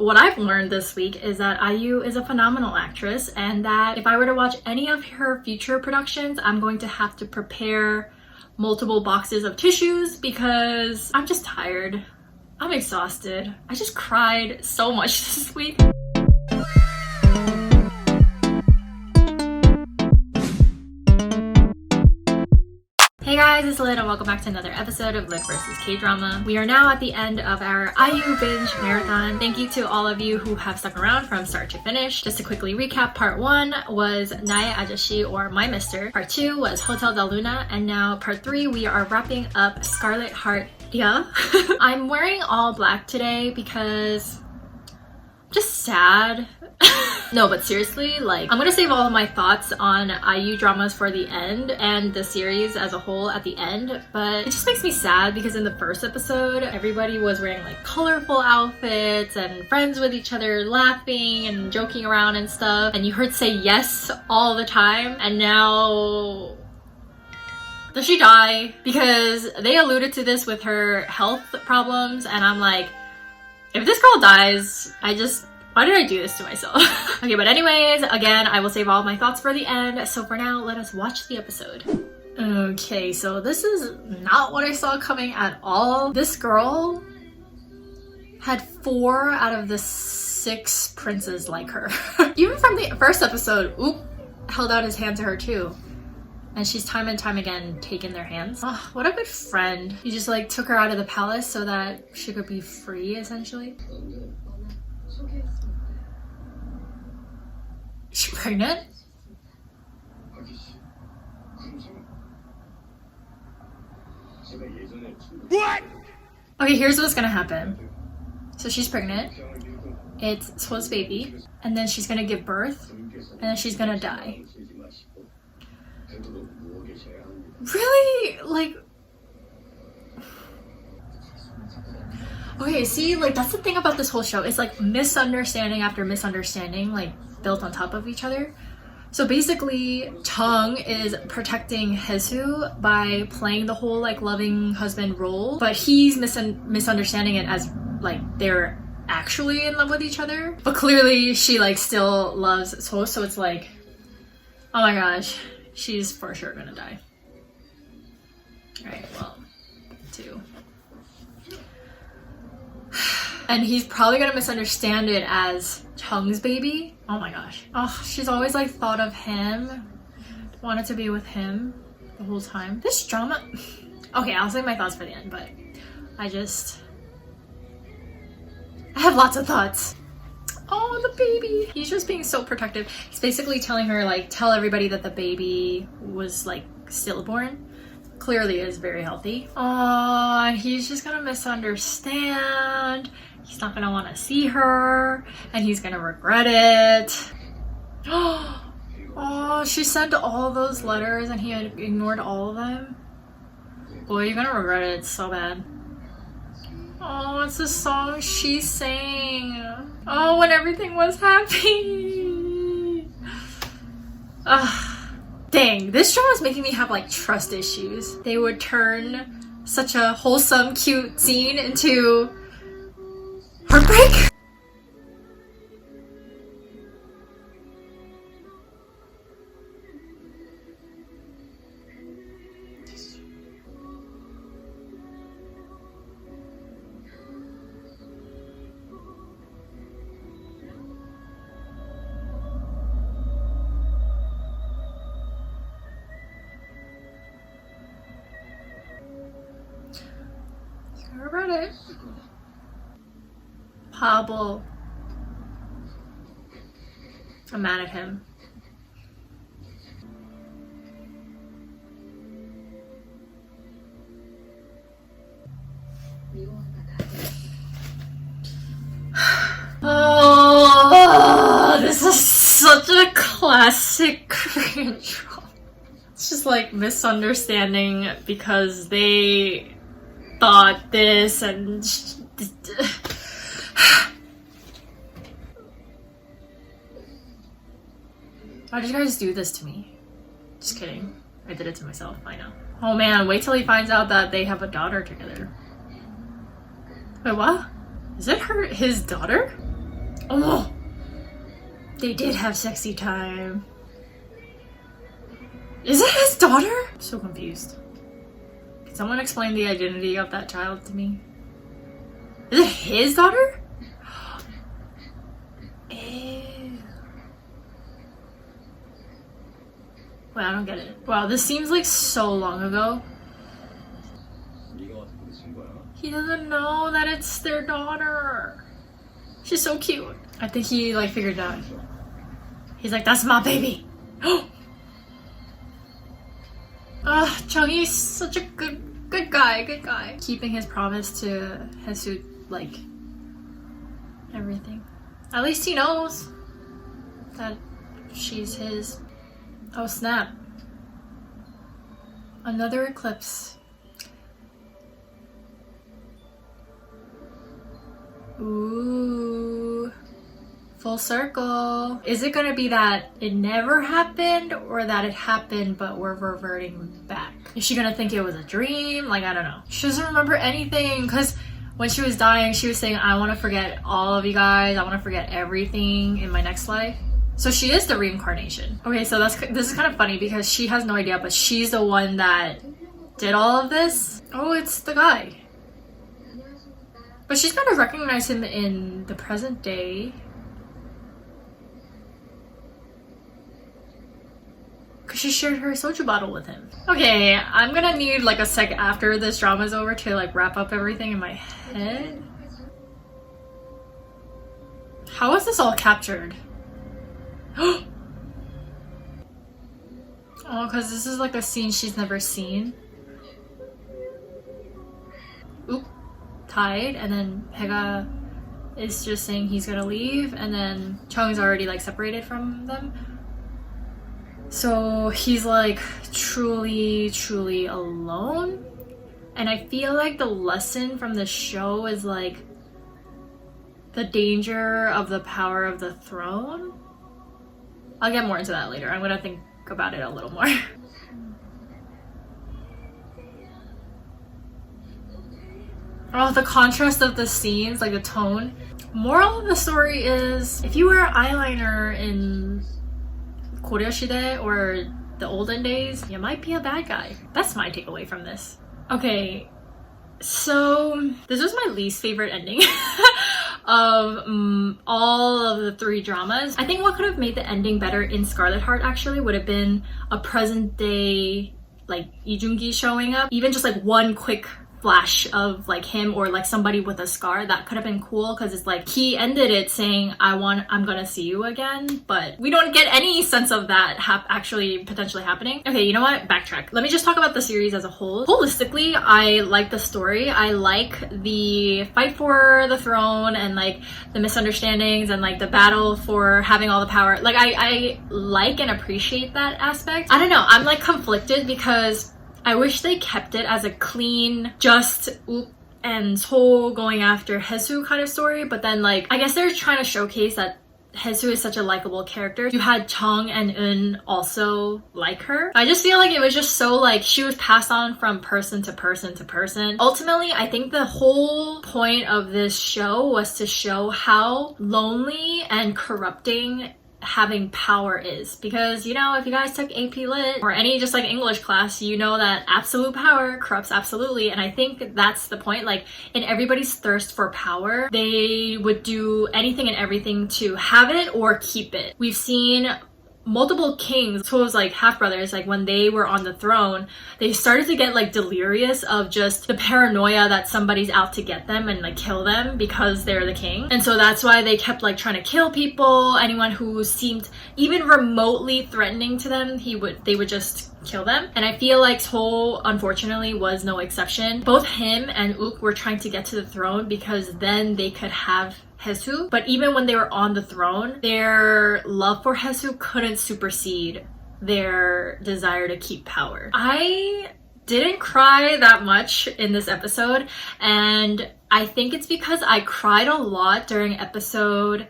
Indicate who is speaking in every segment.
Speaker 1: What I've learned this week is that IU is a phenomenal actress, and that if I were to watch any of her future productions, I'm going to have to prepare multiple boxes of tissues because I'm just tired. I'm exhausted. I just cried so much this week. Hey guys, it's Lyd and welcome back to another episode of Lyd versus K-Drama. We are now at the end of our IU Binge Marathon. Thank you to all of you who have stuck around from start to finish. Just to quickly recap, part 1 was 나의 아저씨 or My Mister. Part 2 was Hotel del Luna. And now part 3, we are wrapping up Scarlet Heart Ryeo. I'm wearing all black today because I'm just sad. No, but seriously, like, I'm gonna save all of my thoughts on IU dramas for the end and the series as a whole at the end, but it just makes me sad because in the first episode, everybody was wearing like colorful outfits and friends with each other, laughing and joking around and stuff, and you heard say yes all the time, and now does she die? Because they alluded to this with her health problems, and I'm like, if this girl dies, why did I do this to myself? Okay, but anyways, again, I will save all my thoughts for the end. So for now, let us watch the episode. Okay, so this is not what I saw coming at all. This girl had 4 out of the 6 princes like her. Even from the first episode, Oop held out his hand to her too. And she's time and time again taken their hands. Oh, what a good friend. He just like took her out of the palace so that she could be free, essentially. Is she pregnant? What? Okay, here's what's gonna happen. So she's pregnant. It's So's baby. And then she's gonna give birth. And then she's gonna die. Really? Like... Okay, see, like, that's the thing about this whole show. It's like misunderstanding after misunderstanding, like, built on top of each other. So basically, Kang is protecting Haesu by playing the whole, like, loving husband role, but he's misunderstanding it as, like, they're actually in love with each other. But clearly, she, like, still loves So, so it's like, oh my gosh, she's for sure gonna die. Alright, well, 2. And he's probably gonna misunderstand it as Kang's baby. Oh my gosh. Oh, she's always like thought of him, wanted to be with him the whole time. This drama... Okay, I'll save my thoughts for the end, but I have lots of thoughts. Oh, the baby. He's just being so protective. He's basically telling her, like, tell everybody that the baby was, like, stillborn. Clearly is very healthy. Oh, and he's just gonna misunderstand. He's not gonna want to see her, and he's gonna regret it. Oh, she sent all those letters and he had ignored all of them. Boy, you're gonna regret it so bad. Oh, it's the song she sang. Oh, when everything was happy. Dang, this show is making me have like trust issues. They would turn such a wholesome, cute scene into heartbreak. I read it. Pablo. I'm mad at him. Oh, this is such a classic Korean drama. It's just like misunderstanding because they thought this and why did you guys do this to me? Just kidding. I did it to myself, I know. Oh man, wait till he finds out that they have a daughter together. Wait, what? Is it his daughter? Oh, they did have sexy time. Is it his daughter? I'm so confused. Can someone explain the identity of that child to me? Is it his daughter? Ew. Wait, I don't get it. Wow, this seems like so long ago. He doesn't know that it's their daughter. She's so cute. I think he like figured it out. He's like, that's my baby. Chungy's such a good guy. Keeping his promise to Haesu, like, everything. At least he knows that she's his. Oh snap. Another eclipse. Ooh. Full circle. Is it gonna be that it never happened or that it happened but we're reverting back? Is she gonna think it was a dream? Like, I don't know. She doesn't remember anything because when she was dying, she was saying, I want to forget all of you guys. I want to forget everything in my next life. So she is the reincarnation. Okay, so this is kind of funny because she has no idea, but she's the one that did all of this. Oh, it's the guy. But she's gonna recognize him in the present day. Because she shared her soju bottle with him. Okay, I'm gonna need like a sec after this drama is over to like wrap up everything in my head. How is this all captured? Oh, because this is like a scene she's never seen. Oop. Tied, and then Haega is just saying he's gonna leave, and then Chung's already like separated from them. So he's like truly alone. And I feel like the lesson from the show is like the danger of the power of the throne. I'll get more into that later. I'm gonna think about it a little more. Oh, the contrast of the scenes, like the tone. Moral of the story is, if you wear eyeliner in Koryo-shide or the olden days, you might be a bad guy. That's my takeaway from this. Okay, so this was my least favorite ending of all of the 3 dramas. I think what could have made the ending better in Scarlet Heart actually would have been a present day, like Junki showing up. Even just like one quick flash of like him or like somebody with a scar, that could have been cool, because it's like he ended it saying I'm gonna see you again, but we don't get any sense of that actually potentially happening. Okay, you know what, backtrack. Let me just talk about the series as a whole. Holistically, I like the story. I like the fight for the throne and like the misunderstandings and like the battle for having all the power. Like I like and appreciate that aspect. I don't know, I'm like conflicted because I wish they kept it as a clean, just Oop and Seol going after Haesu kind of story, but then like, I guess they're trying to showcase that Haesu is such a likable character. You had Chung and Eun also like her. I just feel like it was just so like, she was passed on from person to person to person. Ultimately, I think the whole point of this show was to show how lonely and corrupting having power is, because you know, if you guys took AP Lit or any just like English class, you know that absolute power corrupts absolutely. And I think that's the point. Like, in everybody's thirst for power, they would do anything and everything to have it or keep it. We've seen multiple kings, so it was like half brothers, like when they were on the throne, they started to get like delirious of just the paranoia that somebody's out to get them and like kill them because they're the king. And so that's why they kept like trying to kill people. Anyone who seemed even remotely threatening to them, they would just kill them. And I feel like Seol unfortunately was no exception. Both him and Ook were trying to get to the throne because then they could have Haesu, but even when they were on the throne, their love for Haesu couldn't supersede their desire to keep power. I didn't cry that much in this episode, and I think it's because I cried a lot during episode,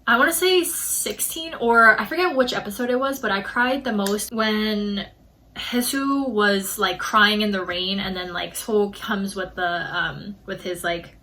Speaker 1: I want to say 16, or I forget which episode it was, but I cried the most when Haesu was like crying in the rain, and then like Seol comes with the with his like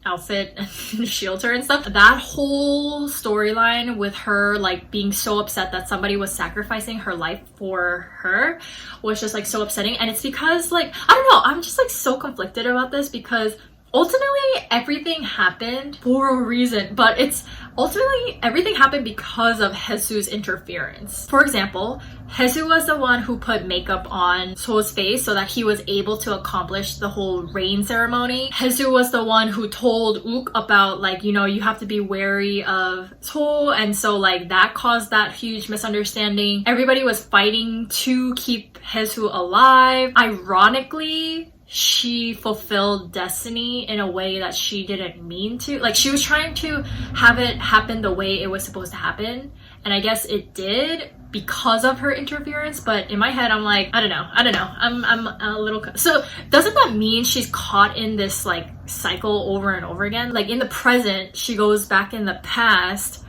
Speaker 1: outfit and shields her and stuff. That whole storyline with her like being so upset that somebody was sacrificing her life for her was just like so upsetting. And it's because like, I don't know, I'm just like so conflicted about this because ultimately everything happened for a reason, but it's ultimately everything happened because of Haesu's interference. For example, Haesu was the one who put makeup on So's face so that he was able to accomplish the whole rain ceremony. Haesu was the one who told Uk about like, you know, you have to be wary of So, and so like that caused that huge misunderstanding. Everybody was fighting to keep Haesu alive. Ironically, she fulfilled destiny in a way that she didn't mean to. Like, she was trying to have it happen the way it was supposed to happen, and I guess it did because of her interference. But in my head, I'm like, I don't know. I'm a little... So doesn't that mean she's caught in this like cycle over and over again? Like in the present, she goes back in the past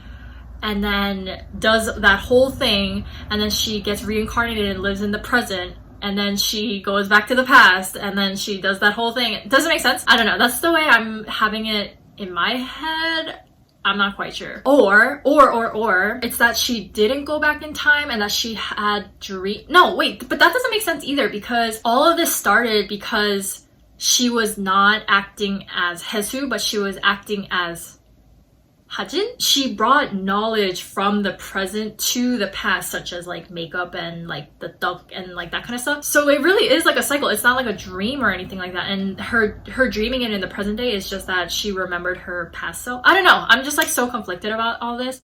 Speaker 1: and then does that whole thing, and then she gets reincarnated and lives in the present, and then she goes back to the past, and then she does that whole thing. It doesn't make sense. I don't know. That's the way I'm having it in my head. I'm not quite sure. Or it's that she didn't go back in time and that she had dream. No, wait, but that doesn't make sense either, because all of this started because she was not acting as Haesu, but she was acting as Hajin. She brought knowledge from the present to the past, such as like makeup and like the duck and like that kind of stuff. So it really is like a cycle. It's not like a dream or anything like that. And her dreaming it in the present day is just that she remembered her past self. I don't know. I'm just like so conflicted about all this.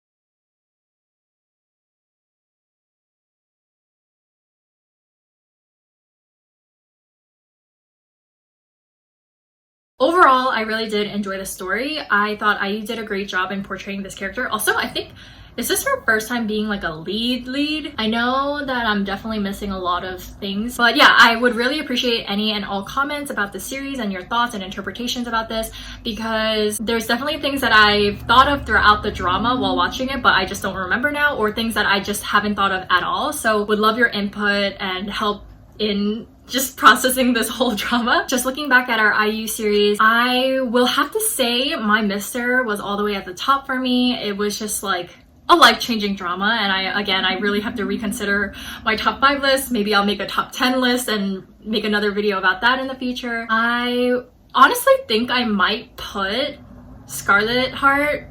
Speaker 1: Overall, I really did enjoy the story. I thought IU did a great job in portraying this character. Also, I think, is this her first time being like a lead? I know that I'm definitely missing a lot of things, but yeah, I would really appreciate any and all comments about the series and your thoughts and interpretations about this, because there's definitely things that I've thought of throughout the drama while watching it, but I just don't remember now, or things that I just haven't thought of at all. So would love your input and help in just processing this whole drama. Just looking back at our IU series, I will have to say my Mister was all the way at the top for me. It was just like a life-changing drama, and I really have to reconsider my top 5 list. Maybe I'll make a top 10 list and make another video about that in the future. I honestly think I might put Scarlet Heart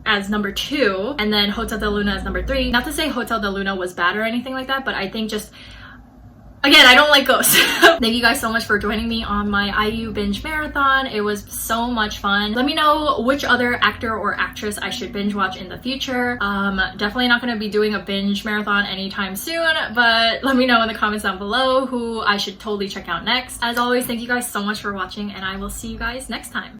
Speaker 1: as number 2 and then Hotel de Luna as number 3. Not to say Hotel de Luna was bad or anything like that, but I think just, again, I don't like ghosts. Thank you guys so much for joining me on my IU Binge Marathon. It was so much fun. Let me know which other actor or actress I should binge watch in the future. Definitely not going to be doing a binge marathon anytime soon, but let me know in the comments down below who I should totally check out next. As always, thank you guys so much for watching, and I will see you guys next time.